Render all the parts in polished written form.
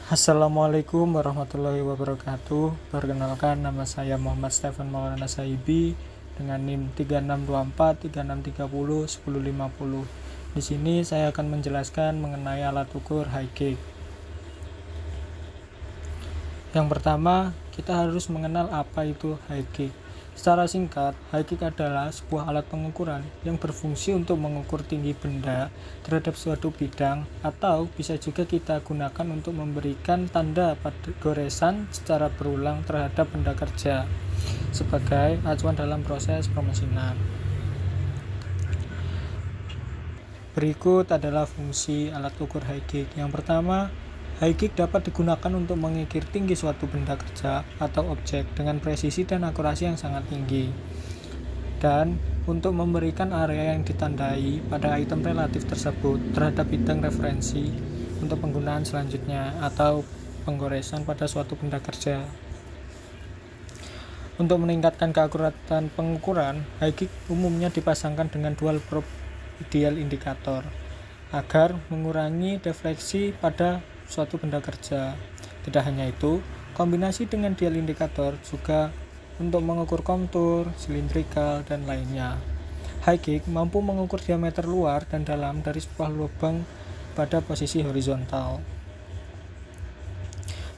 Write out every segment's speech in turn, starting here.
Assalamualaikum warahmatullahi wabarakatuh. Perkenalkan, nama saya Muhammad Stefan Maulana Saibi dengan NIM 3624 3630 1050. Di sini saya akan menjelaskan mengenai alat ukur high kick. Yang pertama, kita harus mengenal apa itu high kick. Secara singkat, high kick adalah sebuah alat pengukuran yang berfungsi untuk mengukur tinggi benda terhadap suatu bidang, atau bisa juga kita gunakan untuk memberikan tanda pada goresan secara berulang terhadap benda kerja sebagai acuan dalam proses pemesinan. Berikut adalah fungsi alat ukur high kick. Yang pertama, high kick dapat digunakan untuk mengikir tinggi suatu benda kerja atau objek dengan presisi dan akurasi yang sangat tinggi, dan untuk memberikan area yang ditandai pada item relatif tersebut terhadap bidang referensi untuk penggunaan selanjutnya atau penggoresan pada suatu benda kerja. Untuk meningkatkan keakuratan pengukuran, high kick umumnya dipasangkan dengan dual probe ideal indikator agar mengurangi defleksi pada suatu benda kerja. Tidak hanya itu, kombinasi dengan dial indikator juga untuk mengukur kontur, silindrikal, dan lainnya. High kick mampu mengukur diameter luar dan dalam dari sebuah lubang pada posisi horizontal.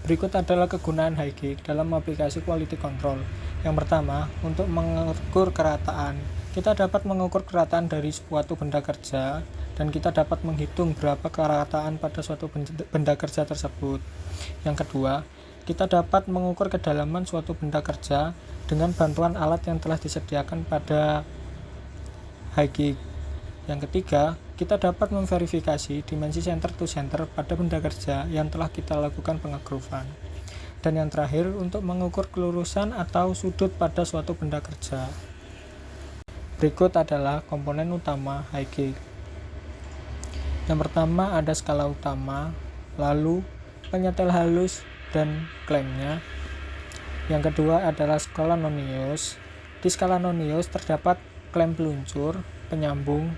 Berikut adalah kegunaan high kick dalam aplikasi quality control. Yang pertama, untuk mengukur kerataan. Kita dapat mengukur kerataan dari suatu benda kerja, dan kita dapat menghitung berapa kerataan pada suatu benda kerja tersebut. Yang kedua, kita dapat mengukur kedalaman suatu benda kerja dengan bantuan alat yang telah disediakan pada high kick. Yang ketiga, kita dapat memverifikasi dimensi center to center pada benda kerja yang telah kita lakukan pengegroovan. Dan yang terakhir, untuk mengukur kelurusan atau sudut pada suatu benda kerja. Berikut adalah komponen utama high kick. Yang pertama ada skala utama, lalu penyetel halus dan klemnya. Yang kedua adalah skala nonius. Di skala nonius terdapat klem peluncur, penyambung,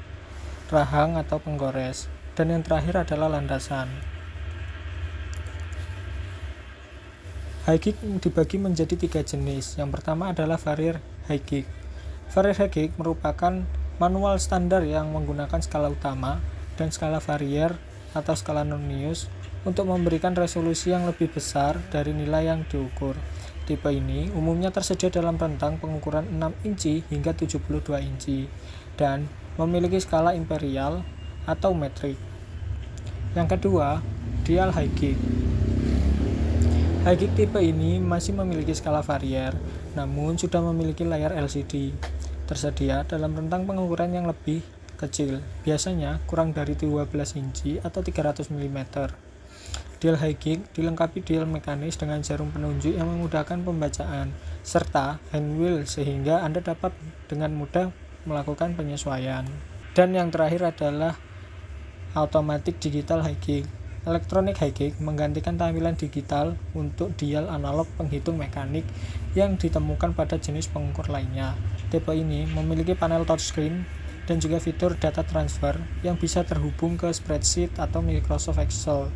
rahang atau penggores. Dan yang terakhir adalah landasan. High kick dibagi menjadi 3 jenis. Yang pertama adalah varier high kick. Varier high kick merupakan manual standar yang menggunakan skala utama dan skala varier atau skala nonius untuk memberikan resolusi yang lebih besar dari nilai yang diukur. Tipe ini umumnya tersedia dalam rentang pengukuran 6 inci hingga 72 inci dan memiliki skala imperial atau metrik. Yang kedua, dial high kick. High kick tipe ini masih memiliki skala varier, namun sudah memiliki layar LCD tersedia dalam rentang pengukuran yang lebih kecil, biasanya kurang dari 12 inci atau 300 mm. Dial high kick dilengkapi dial mekanis dengan jarum penunjuk yang memudahkan pembacaan, serta hand wheel sehingga Anda dapat dengan mudah melakukan penyesuaian. Dan yang terakhir adalah automatic digital high kick. Electronic high kick menggantikan tampilan digital untuk dial analog penghitung mekanik yang ditemukan pada jenis pengukur lainnya. Tipe ini memiliki panel touchscreen dan juga fitur data transfer yang bisa terhubung ke spreadsheet atau Microsoft Excel.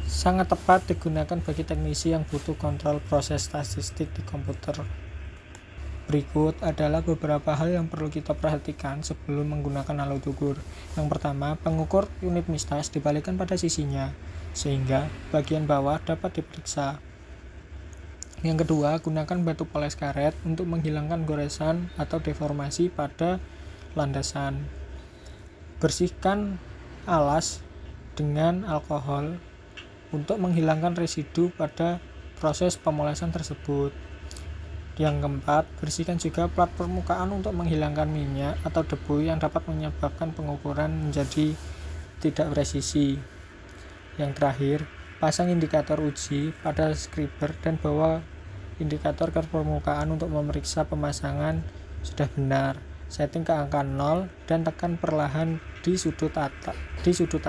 Sangat tepat digunakan bagi teknisi yang butuh kontrol proses statistik di komputer. Berikut adalah beberapa hal yang perlu kita perhatikan sebelum menggunakan alat ukur. Yang pertama, pengukur unit mistas dibalikkan pada sisinya, sehingga bagian bawah dapat diperiksa. Yang kedua, gunakan batu poles karet untuk menghilangkan goresan atau deformasi pada landasan. Bersihkan alas dengan alkohol untuk menghilangkan residu pada proses pemolesan tersebut. Yang keempat, bersihkan juga plat permukaan untuk menghilangkan minyak atau debu yang dapat menyebabkan pengukuran menjadi tidak presisi. Yang terakhir, pasang indikator uji pada scriber dan bawa indikator ke permukaan untuk memeriksa pemasangan sudah benar. Setting ke angka 0 dan tekan perlahan di sudut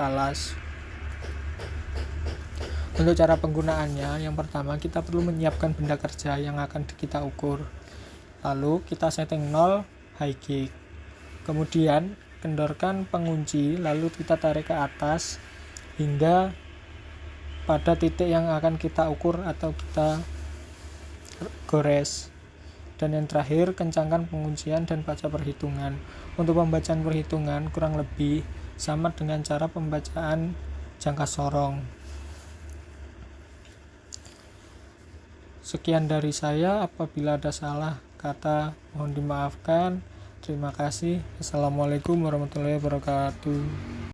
alas. Untuk cara penggunaannya, yang pertama kita perlu menyiapkan benda kerja yang akan kita ukur. Lalu kita setting 0 high kick. Kemudian kendorkan pengunci, lalu kita tarik ke atas hingga pada titik yang akan kita ukur atau kita gores. Dan yang terakhir, kencangkan penguncian dan baca perhitungan. Untuk pembacaan perhitungan kurang lebih sama dengan cara pembacaan jangka sorong. Sekian dari saya, apabila ada salah kata mohon dimaafkan. Terima kasih. Assalamualaikum warahmatullahi wabarakatuh.